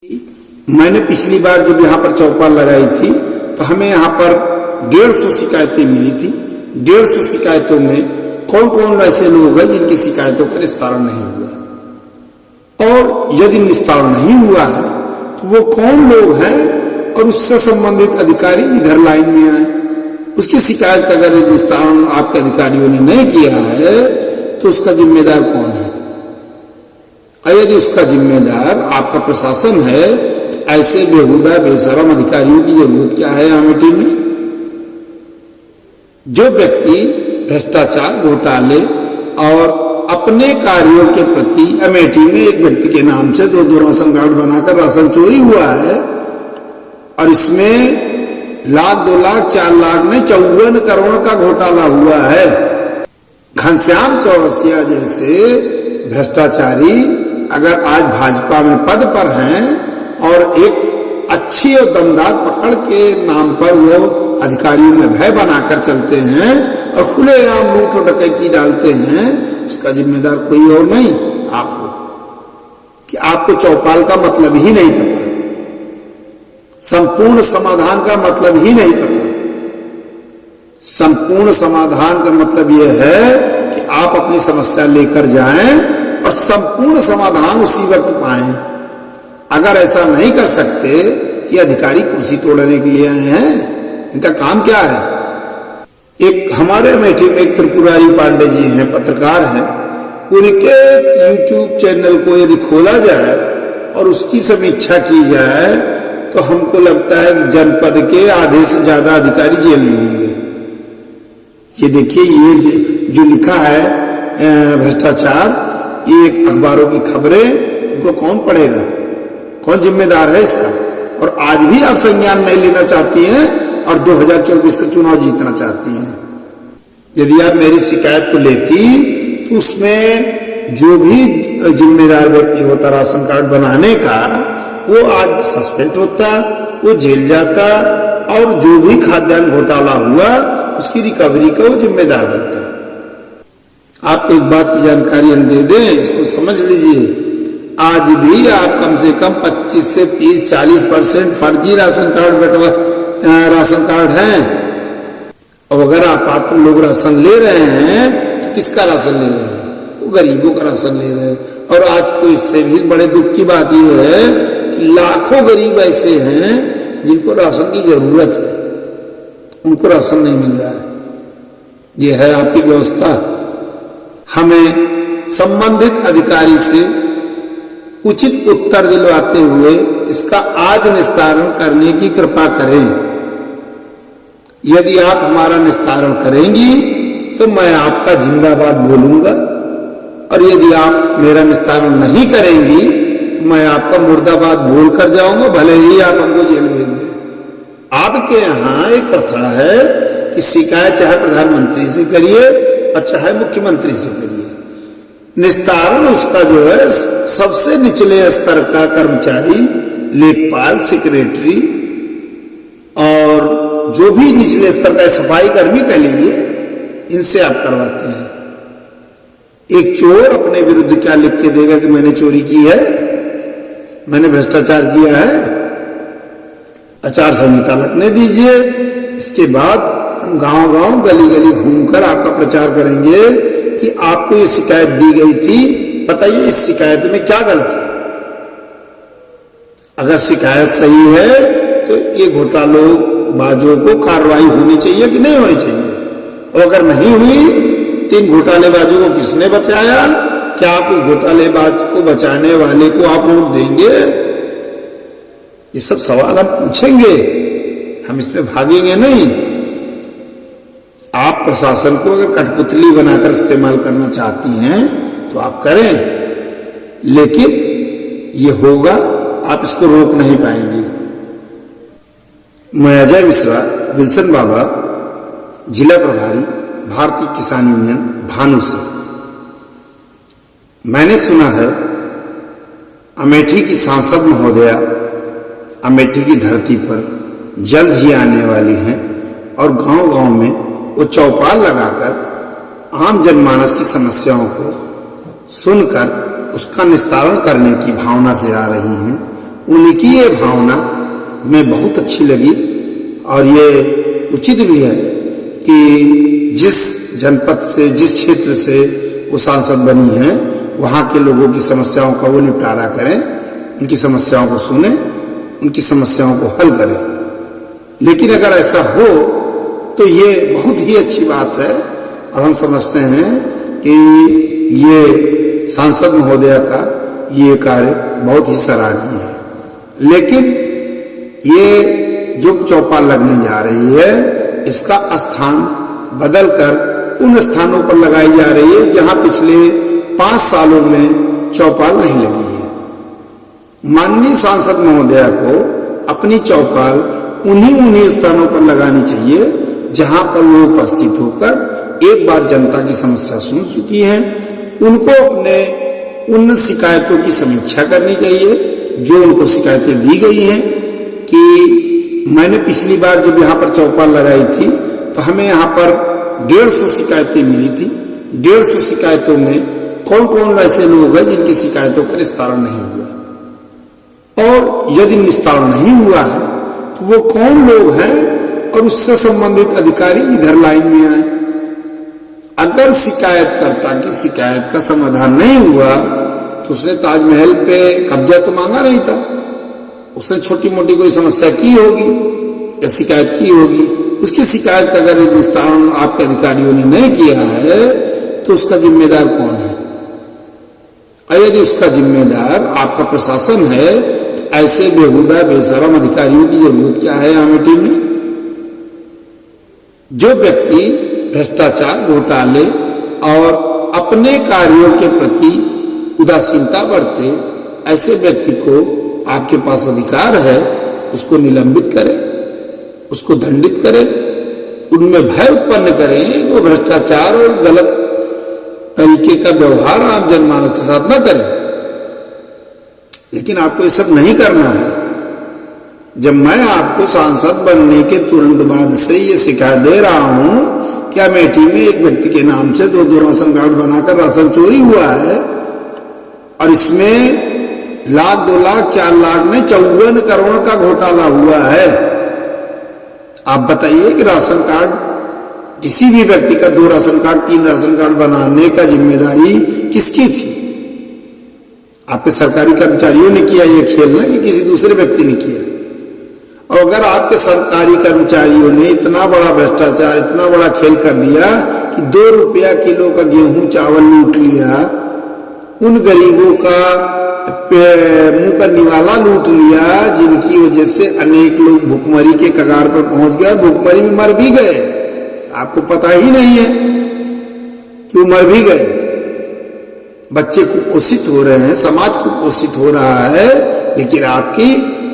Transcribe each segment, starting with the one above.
मैंने पिछली बार जब यहाँ पर चौपाल लगाई थी तो हमें यहाँ पर 150 शिकायतें मिली थी। 150 शिकायतों में कौन कौन ऐसे लोग हैं जिनकी शिकायतों का निस्तारण नहीं हुआ, और यदि निस्तारण नहीं हुआ है तो वो कौन लोग हैं और उससे संबंधित अधिकारी इधर लाइन में आए। उसकी शिकायत का अगर निस्तारण आपके अधिकारियों ने नहीं किया है तो उसका जिम्मेदार कौन है, और यदि उसका जिम्मेदार आपका प्रशासन है तो ऐसे बेहुदा बेशरम अधिकारियों की जरूरत क्या है अमेठी में। जो व्यक्ति भ्रष्टाचार घोटाले और अपने कार्यों के प्रति अमेठी में एक व्यक्ति के नाम से दो राशन कार्ड बनाकर राशन चोरी हुआ है, और इसमें लाख 2 लाख 4 लाख नहीं 54 करोड़ का घोटाला हुआ है। घनश्याम चौरसिया जैसे भ्रष्टाचारी अगर आज भाजपा में पद पर हैं और एक अच्छी और दमदार पकड़ के नाम पर वो अधिकारियों में भय बनाकर चलते हैं और खुलेआम लूट और डकैती डालते हैं, उसका जिम्मेदार कोई और नहीं आप हो। कि आपको चौपाल का मतलब ही नहीं पता, संपूर्ण समाधान का मतलब ही नहीं पता। संपूर्ण समाधान का मतलब यह है कि आप अपनी समस्या लेकर जाएं और संपूर्ण समाधान उसी वक्त पाएं। अगर ऐसा नहीं कर सकते, ये अधिकारी कुर्सी तोड़ने के लिए आए हैं, इनका काम क्या है। एक हमारे अमेठी में एक त्रिपुरारी पांडे जी हैं, पत्रकार हैं, उनके YouTube चैनल को यदि खोला जाए और उसकी समीक्षा की जाए तो हमको लगता है कि जनपद के आधे से ज्यादा अधिकारी जेल में होंगे। ये देखिए, ये जो लिखा है भ्रष्टाचार, ये अखबारों की खबरें, इनको कौन पढ़ेगा, कौन जिम्मेदार है इसका। और आज भी आप संज्ञान नहीं लेना चाहती हैं और 2024 का चुनाव जीतना चाहती हैं। यदि आप मेरी शिकायत को लेती तो उसमें जो भी जिम्मेदार व्यक्ति होता राशन कार्ड बनाने का, वो आज सस्पेंड होता, वो जेल जाता, और जो भी खाद्यान्न घोटाला हुआ उसकी रिकवरी का वो जिम्मेदार बनता। आपको एक बात की जानकारी हम दे दें, इसको समझ लीजिए। आज भी आप कम से कम 25 से 30-40% फर्जी राशन कार्ड हैं। और अगर आप पात्र लोग राशन ले रहे हैं तो किसका राशन ले रहे हैं? वो गरीबों का राशन ले रहे हैं। और आज को इससे भी बड़े दुख की बात यह है कि लाखों गरीब ऐसे हैं जिनको राशन की जरूरत है, उनको राशन नहीं मिल रहा है। ये है आपकी व्यवस्था। हमें संबंधित अधिकारी से उचित उत्तर दिलवाते हुए इसका आज निस्तारण करने की कृपा करें। यदि आप हमारा निस्तारण करेंगी तो मैं आपका जिंदाबाद बोलूंगा, और यदि आप मेरा निस्तारण नहीं करेंगी तो मैं आपका मुर्दाबाद बोल कर जाऊंगा, भले ही आप हमको जेल भेज दें। आपके यहाँ एक प्रथा है कि शिकायत चाहे प्रधानमंत्री से करिए और चाहे मुख्यमंत्री से करिए, निस्तारण उसका जो है सबसे निचले स्तर का कर्मचारी, लेखपाल, सेक्रेटरी और जो भी निचले स्तर का सफाई कर्मी कह लीजिए, इनसे आप करवाते हैं। एक चोर अपने विरुद्ध क्या लिख के देगा कि मैंने चोरी की है, मैंने भ्रष्टाचार किया है? आचार संहिता लगने दीजिए। इसके बाद हम गांव-गांव, गली-गली घूमकर आपका प्रचार करेंगे कि आपको ये शिकायत दी गई थी, बताइए इस शिकायत में क्या गलत है। अगर शिकायत सही है तो ये घोटालों बाजों को कार्रवाई होनी चाहिए कि नहीं होनी चाहिए, और अगर नहीं हुई, 3 घोटालेबाजों को किसने बचाया? क्या आप उस घोटालेबाज को बचाने वाले को आप वोट देंगे? ये सब सवाल हम पूछेंगे, हम इसमें भागेंगे नहीं। आप प्रशासन को अगर कठपुतली बनाकर इस्तेमाल करना चाहती हैं तो आप करें, लेकिन ये होगा, आप इसको रोक नहीं पाएंगे। मैं अजय मिश्रा, विल्सन बाबा, जिला प्रभारी, भारतीय किसान यूनियन, भानु से। मैंने सुना है अमेठी की सांसद महोदया अमेठी की धरती पर जल्द ही आने वाली हैं और गांव-गांव में वो चौपाल लगाकर आम जनमानस की समस्याओं को सुनकर उसका निस्तारण करने की भावना से आ रही हैं। उनकी ये भावना में बहुत अच्छी लगी और ये उचित भी है कि जिस जनपद से, जिस क्षेत्र से वो सांसद बनी है, वहां के लोगों की समस्याओं का वो निपटारा करें, उनकी समस्याओं को सुने, उनकी समस्याओं को हल करें। लेकिन अगर ऐसा हो तो ये बहुत ही अच्छी बात है और हम समझते हैं कि ये सांसद महोदया का ये कार्य बहुत ही सराहनीय है। लेकिन ये जो चौपाल लगने जा रही है, इसका स्थान बदलकर उन स्थानों पर लगाई जा रही है जहां पिछले 5 सालों में चौपाल नहीं लगी है। माननीय सांसद महोदया को अपनी चौपाल उन्हीं स्थानों पर लगानी चाहिए जहां पर वो उपस्थित होकर एक बार जनता की समस्या सुन चुकी हैं। उनको अपने उन शिकायतों की समीक्षा करनी चाहिए जो उनको शिकायतें दी गई हैं कि मैंने पिछली बार जब यहाँ पर चौपाल लगाई थी तो हमें यहाँ पर 150 शिकायतें मिली थी। 150 शिकायतों में कौन कौन ऐसे लोग हैं जिनकी शिकायतों का निस्तारण नहीं हुआ, और यदि निस्तारण नहीं हुआ है तो वो कौन लोग हैं और उससे संबंधित अधिकारी इधर लाइन में आए। अगर शिकायतकर्ता की शिकायत का समाधान नहीं हुआ तो उसने ताजमहल पे कब्जा तो मांगा नहीं था, उसने छोटी मोटी कोई समस्या की होगी या शिकायत की होगी। उसकी शिकायत का अगर निस्तारण आपके अधिकारियों ने नहीं किया है तो उसका जिम्मेदार कौन है? और यदि उसका जिम्मेदार आपका प्रशासन है तो ऐसे बेहुदा बेशरम अधिकारियों की जरूरत क्या है अमेठी में? जो व्यक्ति भ्रष्टाचार, घोटाले और अपने कार्यों के प्रति उदासीनता बरते, ऐसे व्यक्ति को आपके पास अधिकार है उसको निलंबित करें, उसको दंडित करें, उनमें भय उत्पन्न करें कि वो भ्रष्टाचार और गलत तरीके का व्यवहार आम जनमानस के साथ न करें। लेकिन आपको ये सब नहीं करना है। जब मैं आपको सांसद बनने के तुरंत बाद से ये शिकायत दे रहा हूं कि अमेठी में एक व्यक्ति के नाम से 2 राशन कार्ड बनाकर राशन चोरी हुआ है और इसमें लाख, 2 लाख, 4 लाख में 54 करोड़ का घोटाला हुआ है। आप बताइए कि राशन कार्ड, किसी भी व्यक्ति का 2 राशन कार्ड, 3 राशन कार्ड बनाने का जिम्मेदारी किसकी थी? आपके सरकारी कर्मचारियों ने किया ये खेल ना, कि किसी दूसरे व्यक्ति ने किया? और अगर आपके सरकारी कर्मचारियों ने इतना बड़ा भ्रष्टाचार, इतना बड़ा खेल कर दिया कि 2 रुपया किलो का गेहूं चावल लूट लिया, उन गरीबों का मुंह का निवाला लूट लिया जिनकी वजह से अनेक लोग भुखमरी के कगार पर पहुंच गए, भुखमरी में मर भी गए, आपको पता ही नहीं है कि वो मर भी गए। बच्चे कुपोषित हो रहे हैं, समाज कुपोषित हो रहा है, लेकिन आपकी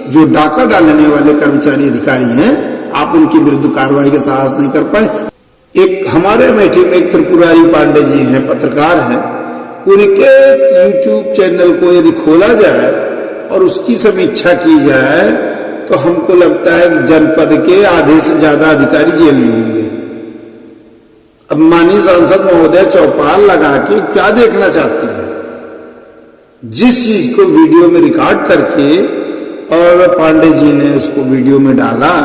जो डाका डालने वाले कर्मचारी अधिकारी हैं, आप उनके विरुद्ध कार्रवाई का साहस नहीं कर पाए। एक हमारे अमेठी में एक त्रिपुरारी पांडे जी हैं, पत्रकार हैं, उनके YouTube चैनल को यदि खोला जाए और उसकी समीक्षा की जाए तो हमको लगता है कि जनपद के आधे से ज्यादा अधिकारी जेल में होंगे। अब माननीय सांसद महोदय चौपाल लगा के क्या देखना चाहते हैं? जिस चीज को वीडियो में रिकॉर्ड करके और पांडे जी ने उसको वीडियो में डाला,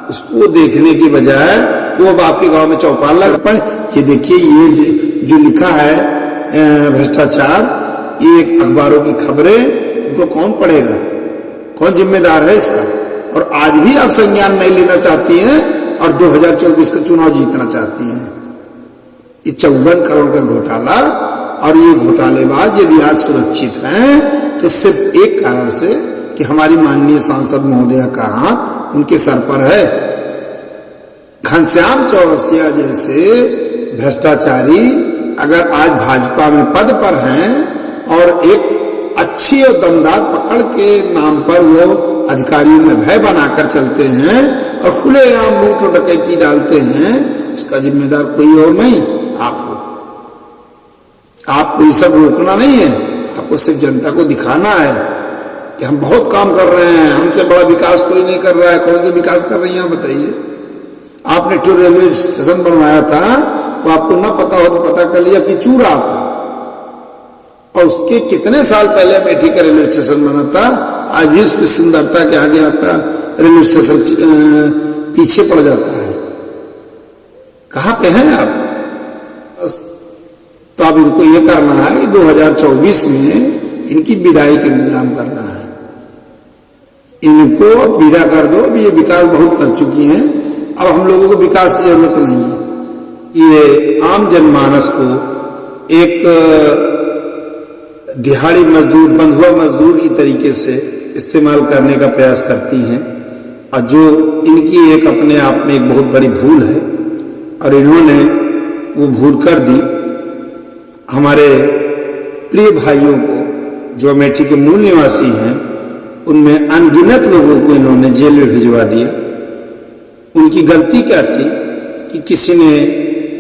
उसको देखने की बजाय वो अब आपके गांव में चौपाल लगा पाए। ये देखिए, ये जो लिखा है भ्रष्टाचार, ये अखबारों की खबरें, इनको कौन पढ़ेगा? कौन जिम्मेदार है इसका? और आज भी आप संज्ञान नहीं लेना चाहती हैं और 2024 का चुनाव जीतना चाहती हैं। ये 54 करोड़ का घोटाला, और ये घोटालेबाज यदि आज सुरक्षित हैं तो सिर्फ एक कारण से कि हमारी माननीय सांसद महोदया का हाथ उनके सर पर है। घनश्याम चौरसिया जैसे भ्रष्टाचारी अगर आज भाजपा में पद पर हैं और एक अच्छी और दमदार पकड़ के नाम पर वो अधिकारियों में भय बनाकर चलते हैं और खुलेआम लूट और डकैती डालते हैं, उसका जिम्मेदार कोई और नहीं, आप हो। आपको ये सब रोकना नहीं है, आपको सिर्फ जनता को दिखाना है कि हम बहुत काम कर रहे हैं, हमसे बड़ा विकास कोई नहीं कर रहा है। कौन से विकास कर रही हैं बताइए? आपने टू रेलवे स्टेशन बनवाया था, तो आपको ना पता हो तो पता कर लिया कि चूरा था। और उसके कितने साल पहले अमेठी का रेलवे स्टेशन बना था, आज भी उसकी सुंदरता के आगे आपका रेलवे स्टेशन पीछे पड़ जाता है। कहां पे हैं आप? तो अब इनको ये करना है कि 2024 में इनकी विदाई का इंतजाम करना है। इनको विदा कर दो। अब ये विकास बहुत कर चुकी हैं, अब हम लोगों को विकास की जरूरत नहीं है। ये आम जनमानस को एक दिहाड़ी मजदूर, बंधुआ मजदूर की तरीके से इस्तेमाल करने का प्रयास करती हैं, और जो इनकी एक अपने आप में एक बहुत बड़ी भूल है, और इन्होंने वो भूल कर दी। हमारे प्रिय भाइयों को जो अमेठी के मूल निवासी हैं, उनमें अनगिनत लोगों को इन्होंने जेल में भिजवा दिया। उनकी गलती क्या थी कि किसी ने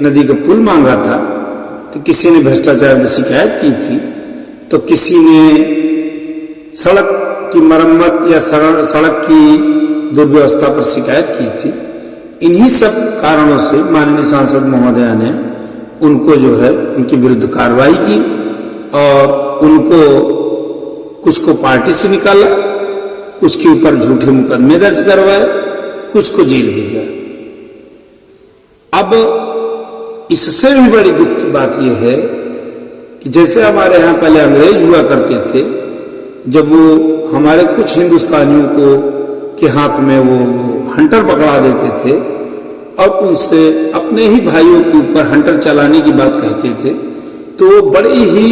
नदी का पुल मांगा था, तो किसी ने भ्रष्टाचार की शिकायत की थी, तो किसी ने सड़क की मरम्मत या सड़क की दुर्व्यवस्था पर शिकायत की थी। इन्हीं सब कारणों से माननीय सांसद महोदया ने उनको जो है उनके विरुद्ध कार्रवाई की, और उनको कुछ को पार्टी से निकाला, कुछ के ऊपर झूठे मुकदमे दर्ज करवाए, कुछ को जेल भेजा। अब इससे भी बड़ी दुख की बात यह है कि जैसे हमारे यहां पहले अंग्रेज हुआ करते थे, जब वो हमारे कुछ हिंदुस्तानियों को के हाथ में वो हंटर पकड़ा देते थे और उनसे अपने ही भाइयों के ऊपर हंटर चलाने की बात कहते थे, तो बड़े ही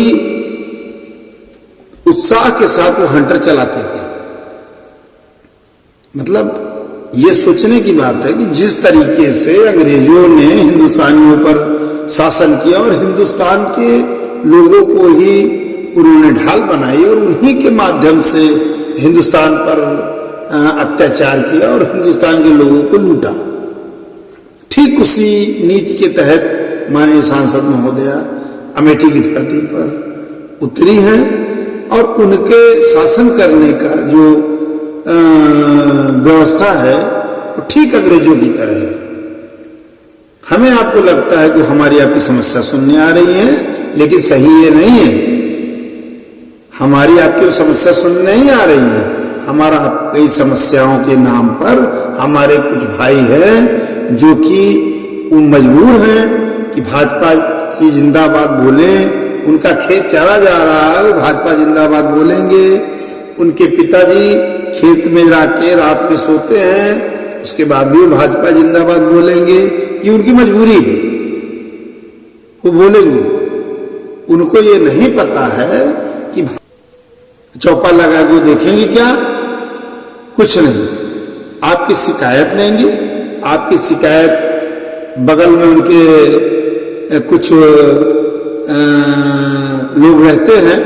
उत्साह के साथ वो हंटर चलाते थे। मतलब ये सोचने की बात है कि जिस तरीके से अंग्रेजों ने हिंदुस्तानियों पर शासन किया और हिंदुस्तान के लोगों को ही उन्होंने ढाल बनाई और उन्हीं के माध्यम से हिंदुस्तान पर अत्याचार किया और हिंदुस्तान के लोगों को लूटा, ठीक उसी नीति के तहत माननीय सांसद महोदया अमेठी की धरती पर उतरी हैं, और उनके शासन करने का जो व्यवस्था है वो ठीक अंग्रेजों की तरह है। हमें आपको लगता है कि हमारी आपकी समस्या सुनने आ रही है, लेकिन सही ये नहीं है। हमारी आपकी समस्या सुनने नहीं आ रही है। हमारा कई समस्याओं के नाम पर हमारे कुछ भाई हैं जो कि वो मजबूर हैं कि भाजपा की जिंदाबाद बोले। उनका खेत चरा जा रहा है, वो भाजपा जिंदाबाद बोलेंगे। उनके पिताजी खेत में जाके रात में सोते हैं, उसके बाद भी वो भाजपा जिंदाबाद बोलेंगे। ये उनकी मजबूरी है, वो बोलेंगे। उनको ये नहीं पता है कि चौपा लगा के देखेंगे क्या, कुछ नहीं। आपकी शिकायत लेंगे, आपकी शिकायत बगल में उनके कुछ लोग रहते हैं,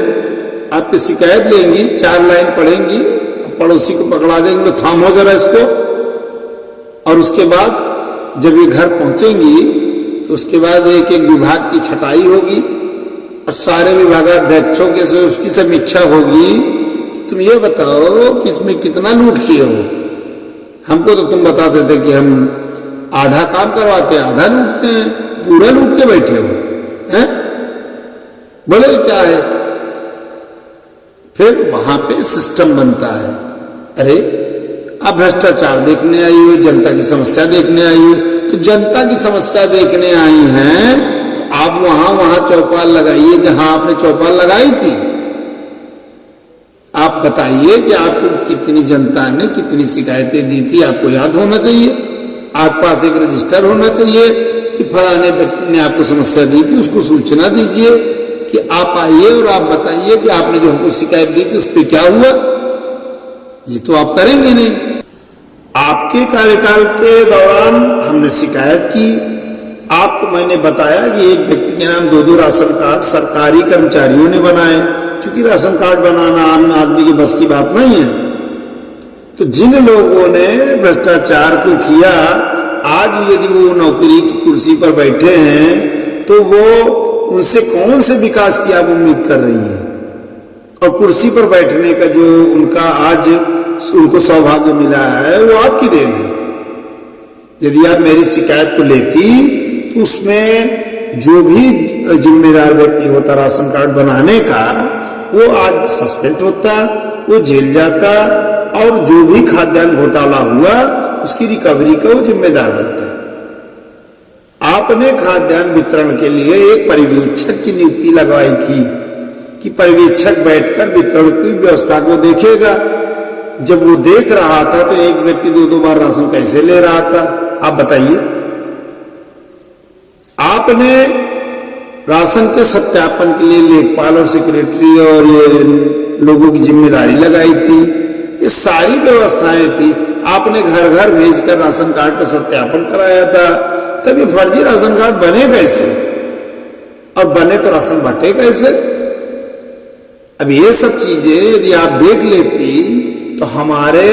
आपकी शिकायत लेंगी, 4 लाइन पढ़ेंगी, पड़ोसी को पकड़ा देंगे, तो थामो जरा इसको। और उसके बाद जब ये घर पहुंचेंगी तो उसके बाद एक एक विभाग की छटाई होगी और सारे विभागाध्यक्षों के से उसकी समीक्षा होगी। तुम ये बताओ कि इसमें कितना लूट किए हो। हमको तो तुम बताते थे कि हम आधा काम करवाते हैं, आधा लूटते हैं, पूरा लूट के बैठे हो हैं? बोले क्या है? फिर वहां पे सिस्टम बनता है। अरे आप भ्रष्टाचार देखने आई हो, जनता की समस्या देखने आई हो, तो जनता की समस्या देखने आई हैं तो आप वहां चौपाल लगाइए जहां आपने चौपाल लगाई थी। आप बताइए कि आपको कितनी जनता ने कितनी शिकायतें दी थी, आपको याद होना चाहिए। आपके पास एक रजिस्टर होना चाहिए कि फलाने व्यक्ति ने आपको समस्या दी थी, उसको सूचना दीजिए कि आप आइए और आप बताइए कि आपने जो हमको शिकायत दी थी उस पर क्या हुआ। ये तो आप करेंगे नहीं। आपके कार्यकाल के दौरान हमने शिकायत की, आपको मैंने बताया कि एक व्यक्ति के नाम 2-2 राशन कार्ड सरकारी कर्मचारियों ने बनाए। क्योंकि राशन कार्ड बनाना आम आदमी की बस की बात नहीं है। तो जिन लोगों ने भ्रष्टाचार को किया, आज यदि वो नौकरी की कुर्सी पर बैठे हैं तो वो उनसे कौन से विकास की आप उम्मीद कर रही हैं? और कुर्सी पर बैठने का जो उनका आज उनको सौभाग्य मिला है वो आपकी देन है। यदि आप मेरी शिकायत को लेती तो उसमें जो भी जिम्मेदार व्यक्ति होता राशन कार्ड बनाने का, वो आज सस्पेंड होता, वो जेल जाता, और जो भी खाद्यान्न घोटाला हुआ उसकी रिकवरी का वो जिम्मेदार बनता है। आपने खाद्यान्न वितरण के लिए एक पर्यवेक्षक की नियुक्ति लगवाई थी कि पर्यवेक्षक बैठकर वितरण की व्यवस्था को देखेगा। जब वो देख रहा था तो एक व्यक्ति 2-2 बार राशन कैसे ले रहा था, आप बताइए। आपने राशन के सत्यापन के लिए लेखपाल और सेक्रेटरी और ये लोगों की जिम्मेदारी लगाई थी, ये सारी व्यवस्थाएं थी। आपने घर घर भेजकर राशन कार्ड का सत्यापन कराया था, तब ये फर्जी राशन कार्ड बने कैसे, और बने तो राशन बंटे कैसे। अब ये सब चीजें यदि आप देख लेती तो हमारे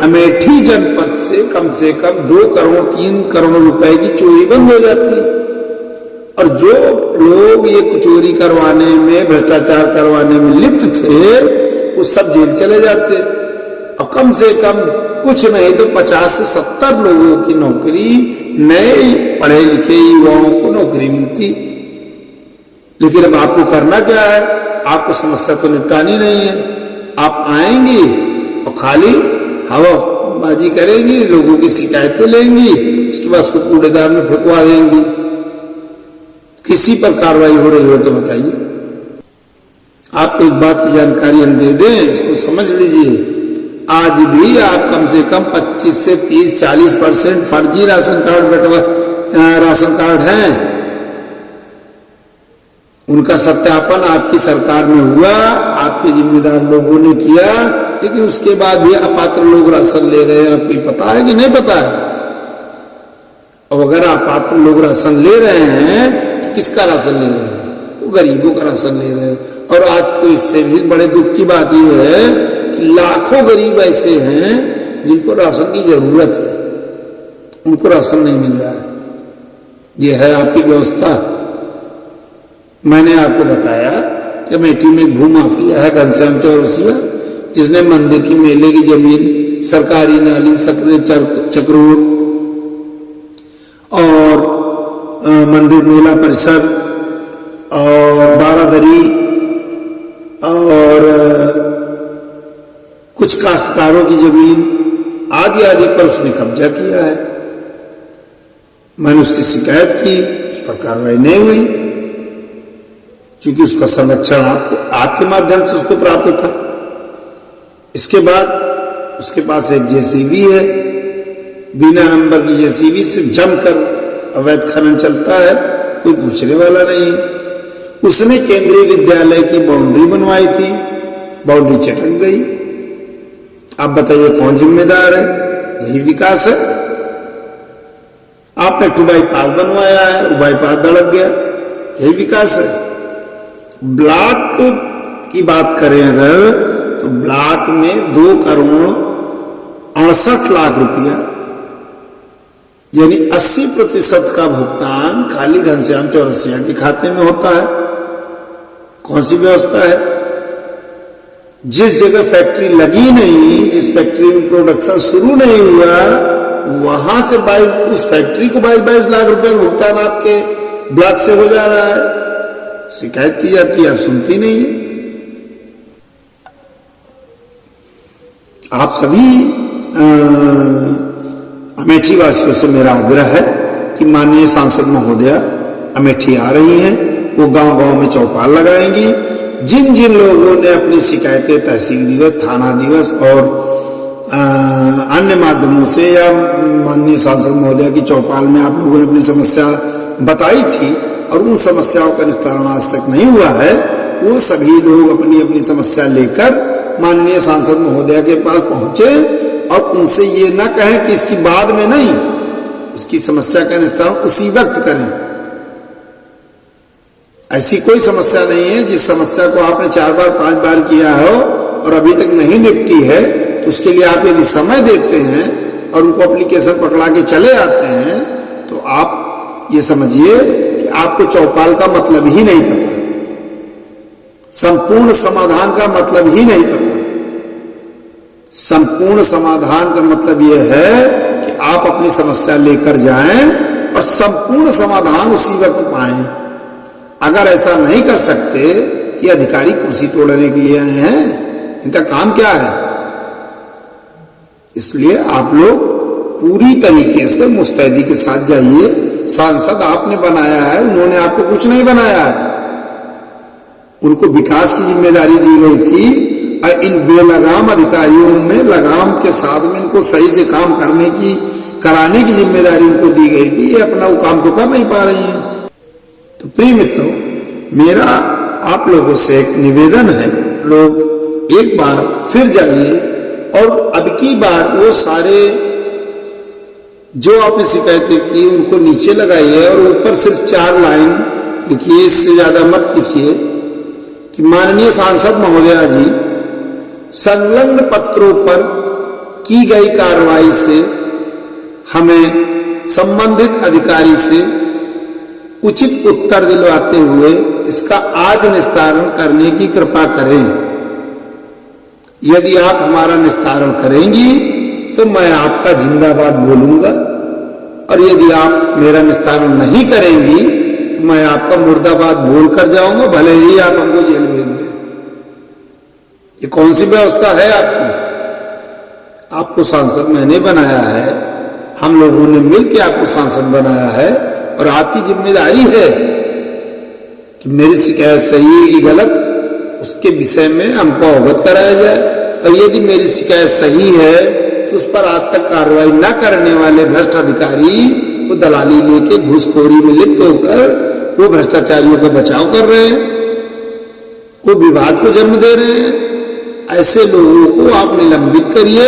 अमेठी जनपद से कम 2 करोड़ 3 करोड़ रुपए की चोरी बंद हो जाती, और जो लोग ये चोरी करवाने में, भ्रष्टाचार करवाने में लिप्त थे, वो सब जेल चले जाते, और कम से कम कुछ नहीं तो 50 से 70 लोगों की नौकरी, नए पढ़े लिखे युवाओं को नौकरी मिलती। लेकिन अब आपको करना क्या है, आपको समस्या तो निपटानी नहीं है। आप आएंगी और खाली हवाबाजी करेंगी, लोगों की शिकायतें लेंगी, उसके बाद उसको कूड़ेदान में फेंकवा देंगी। किसी पर कार्रवाई हो रही हो तो बताइए। आपको एक बात की जानकारी हम दे दें, इसको समझ लीजिए। आज भी आप कम से कम 25 से 30-40% फर्जी राशन कार्ड हैं, उनका सत्यापन आपकी सरकार में हुआ, आपके जिम्मेदार लोगों ने किया, लेकिन उसके बाद भी अपात्र लोग राशन ले रहे हैं। आपको पता है कि नहीं पता है? और अगर अपात्र लोग राशन ले रहे हैं तो किसका राशन ले रहे हैं? वो गरीबों का राशन ले रहे हैं। और आज को इससे भी बड़े दुख की बात यह है कि लाखों गरीब ऐसे हैं जिनको राशन की जरूरत है, उनको राशन नहीं मिल रहा है। यह है आपकी व्यवस्था। मैंने आपको बताया कि अमेठी में एक भूमाफिया है घनश्याम चौरसिया, जिसने मंदिर की मेले की जमीन, सरकारी नाली, सक्रिय चक्रोट और मंदिर मेला परिसर और बारादरी और कुछ काश्तकारों की जमीन आदि आदि पर उसने कब्जा किया है। मैंने उसकी शिकायत की, उस पर कार्रवाई नहीं हुई, क्योंकि उसका संरक्षण आपके माध्यम से उसको प्राप्त था। इसके बाद उसके पास एक जेसीबी है, बिना नंबर की जेसीबी से जमकर अवैध खनन चलता है, कोई पूछने वाला नहीं है। उसने केंद्रीय विद्यालय की बाउंड्री बनवाई थी, बाउंड्री चटक गई। आप बताइए कौन जिम्मेदार है? यही विकास है। आपने 2 बाईपास बनवाया है, वो बाईपास धड़क गया, यही विकास है। ब्लॉक की बात करें अगर, तो ब्लॉक में 2 करोड़ 68 लाख रुपया, यानी 80% का भुगतान खाली घनश्याम चौरसिया के खाते में होता है। कौन सी व्यवस्था है? जिस जगह फैक्ट्री लगी नहीं, जिस फैक्ट्री में प्रोडक्शन शुरू नहीं हुआ, वहां से उस फैक्ट्री को 22 लाख रुपए का भुगतान आपके ब्लॉक से हो जा रहा है। शिकायत की जाती है, आप सुनती नहीं है। आप सभी अमेठी वासियों से मेरा आग्रह है कि माननीय सांसद महोदया अमेठी आ रही हैं, वो गांव-गांव में चौपाल लगाएंगी। जिन जिन लोगों ने अपनी शिकायतें तहसील दिवस, थाना दिवस और अन्य माध्यमों से या माननीय सांसद महोदया की चौपाल में आप लोगों ने अपनी समस्या बताई थी और उन समस्याओं का निस्तारण आज तक नहीं हुआ है, वो सभी लोग अपनी अपनी समस्या लेकर माननीय सांसद महोदया के पास पहुंचे और उनसे ये ना कहें कि इसकी बाद में नहीं, उसकी समस्या का निस्तारण उसी वक्त करें। ऐसी कोई समस्या नहीं है जिस समस्या को आपने 4 बार 5 बार किया हो और अभी तक नहीं निपटी है, तो उसके लिए आप यदि समय देते हैं और उनको एप्लीकेशन पकड़ा के चले आते हैं, तो आप ये समझिए कि आपको चौपाल का मतलब ही नहीं पता, संपूर्ण समाधान का मतलब ही नहीं पता। संपूर्ण समाधान का मतलब यह है कि आप अपनी समस्या लेकर जाएं और संपूर्ण समाधान उसी वक्त पाएं। अगर ऐसा नहीं कर सकते, ये अधिकारी कुर्सी तोड़ने के लिए आए हैं, इनका काम क्या है? इसलिए आप लोग पूरी तरीके से मुस्तैदी के साथ जाइए। सांसद आपने बनाया है, उन्होंने आपको कुछ नहीं बनाया है। उनको विकास की जिम्मेदारी दी गई थी और इन बेलगाम अधिकारियों में लगाम के साथ में इनको सही से काम कराने की जिम्मेदारी उनको दी गई थी। ये अपना वो काम तो कर नहीं पा रही हैं। तो प्रिय मित्रों, मेरा आप लोगों से एक निवेदन है, लोग एक बार फिर जाइए और अब की बार वो सारे जो आपने शिकायतें की उनको नीचे लगाइए और ऊपर सिर्फ 4 लाइन लिखिए, इससे ज्यादा मत लिखिए कि माननीय सांसद महोदया जी, संलग्न पत्रों पर की गई कार्रवाई से हमें संबंधित अधिकारी से उचित उत्तर दिलवाते हुए इसका आज निस्तारण करने की कृपा करें। यदि आप हमारा निस्तारण करेंगी तो मैं आपका जिंदाबाद बोलूंगा, और यदि आप मेरा निस्तारण नहीं करेंगी तो मैं आपका मुर्दाबाद बोल कर जाऊंगा, भले ही आप हमको जेल भेज दें। ये कौन सी व्यवस्था है आपकी? आपको सांसद मैंने बनाया है, हम लोगों ने मिलकर आपको सांसद बनाया है, और आपकी जिम्मेदारी है कि मेरी शिकायत सही है कि गलत, उसके विषय में हमको अवगत कराया जाए। और यदि मेरी शिकायत सही है तो उस पर आज तक कार्रवाई न करने वाले भ्रष्ट अधिकारी वो दलाली लेके घूसखोरी में लिप्त होकर वो भ्रष्टाचारियों का बचाव कर रहे हैं, वो विवाद को जन्म दे रहे हैं। ऐसे लोगों को आप निलंबित करिए,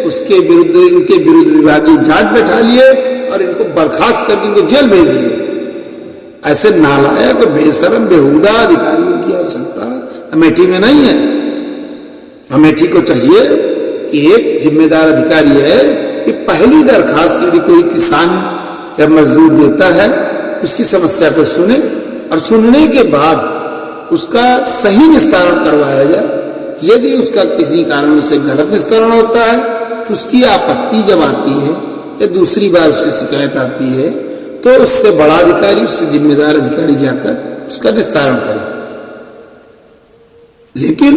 उसके विरुद्ध इनके विरुद्ध विभागीय जांच बैठा लिए और इनको बर्खास्त करके इनको जेल भेजिए। ऐसे नालायक बेशरम बेहुदा अधिकारियों की आवश्यकता अमेठी में नहीं है। अमेठी को चाहिए कि एक जिम्मेदार अधिकारी है कि पहली दरखास्त यदि कोई किसान या मजदूर देता है उसकी समस्या को सुने और सुनने के बाद उसका सही निस्तारण करवाया जाए। यदि उसका किसी कारण से गलत निस्तारण होता है तो उसकी आपत्ति जब आती है या दूसरी बार उसकी शिकायत आती है तो उससे बड़ा अधिकारी, उससे जिम्मेदार अधिकारी जाकर उसका निस्तारण करे। लेकिन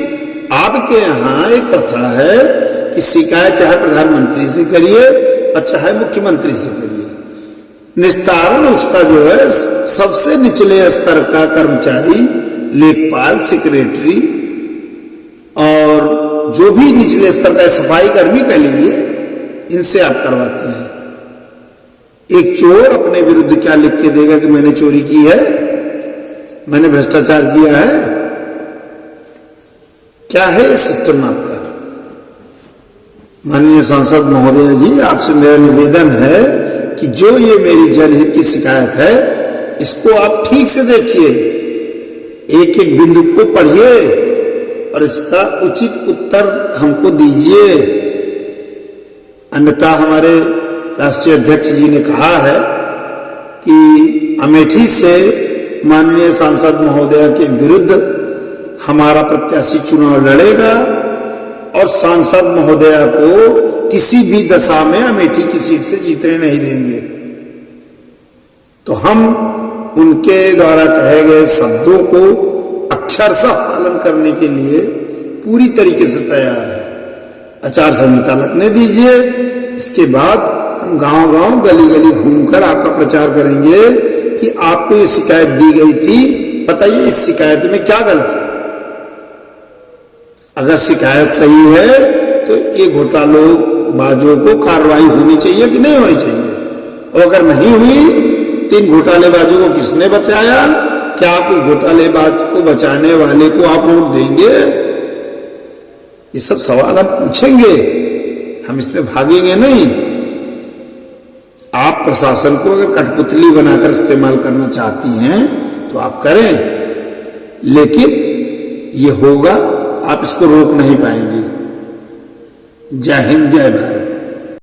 आपके यहां एक प्रथा है कि शिकायत चाहे प्रधानमंत्री से करिए और चाहे मुख्यमंत्री से करिए, निस्तारण उसका जो है सबसे निचले स्तर का कर्मचारी, लेखपाल, सेक्रेटरी और जो भी निचले स्तर का सफाई कर्मी कह लीजिए, इनसे आप करवाते हैं। एक चोर अपने विरुद्ध क्या लिख के देगा कि मैंने चोरी की है, मैंने भ्रष्टाचार किया है? क्या है सिस्टम आपका? माननीय सांसद महोदय जी, आपसे मेरा निवेदन है कि जो ये मेरी जनहित की शिकायत है इसको आप ठीक से देखिए, एक एक बिंदु को पढ़िए और इसका उचित उत्तर हमको दीजिए। अन्यथा हमारे राष्ट्रीय अध्यक्ष जी ने कहा है कि अमेठी से माननीय सांसद महोदय के विरुद्ध हमारा प्रत्याशी चुनाव लड़ेगा और सांसद महोदया को किसी भी दशा में अमेठी की सीट से जीतने नहीं देंगे। तो हम उनके द्वारा कहे गए शब्दों को अक्षरशः पालन करने के लिए पूरी तरीके से तैयार है। आचार संहिता लगने दीजिए, इसके बाद हम गांव-गांव, गली-गली घूमकर आपका प्रचार करेंगे कि आपको ये शिकायत दी गई थी, बताइए इस शिकायत में क्या गलत है। अगर शिकायत सही है तो ये घोटालेबाजों को कार्रवाई होनी चाहिए कि नहीं होनी चाहिए, और अगर नहीं हुई तो इन घोटालेबाजों को किसने बचाया? क्या आप उस घोटालेबाज को बचाने वाले को आप वोट देंगे? ये सब सवाल हम पूछेंगे, हम इसमें भागेंगे नहीं। आप प्रशासन को अगर कठपुतली बनाकर इस्तेमाल करना चाहती हैं तो आप करें, लेकिन ये होगा, आप इसको रोक नहीं पाएंगे। जय हिंद, जय भारत।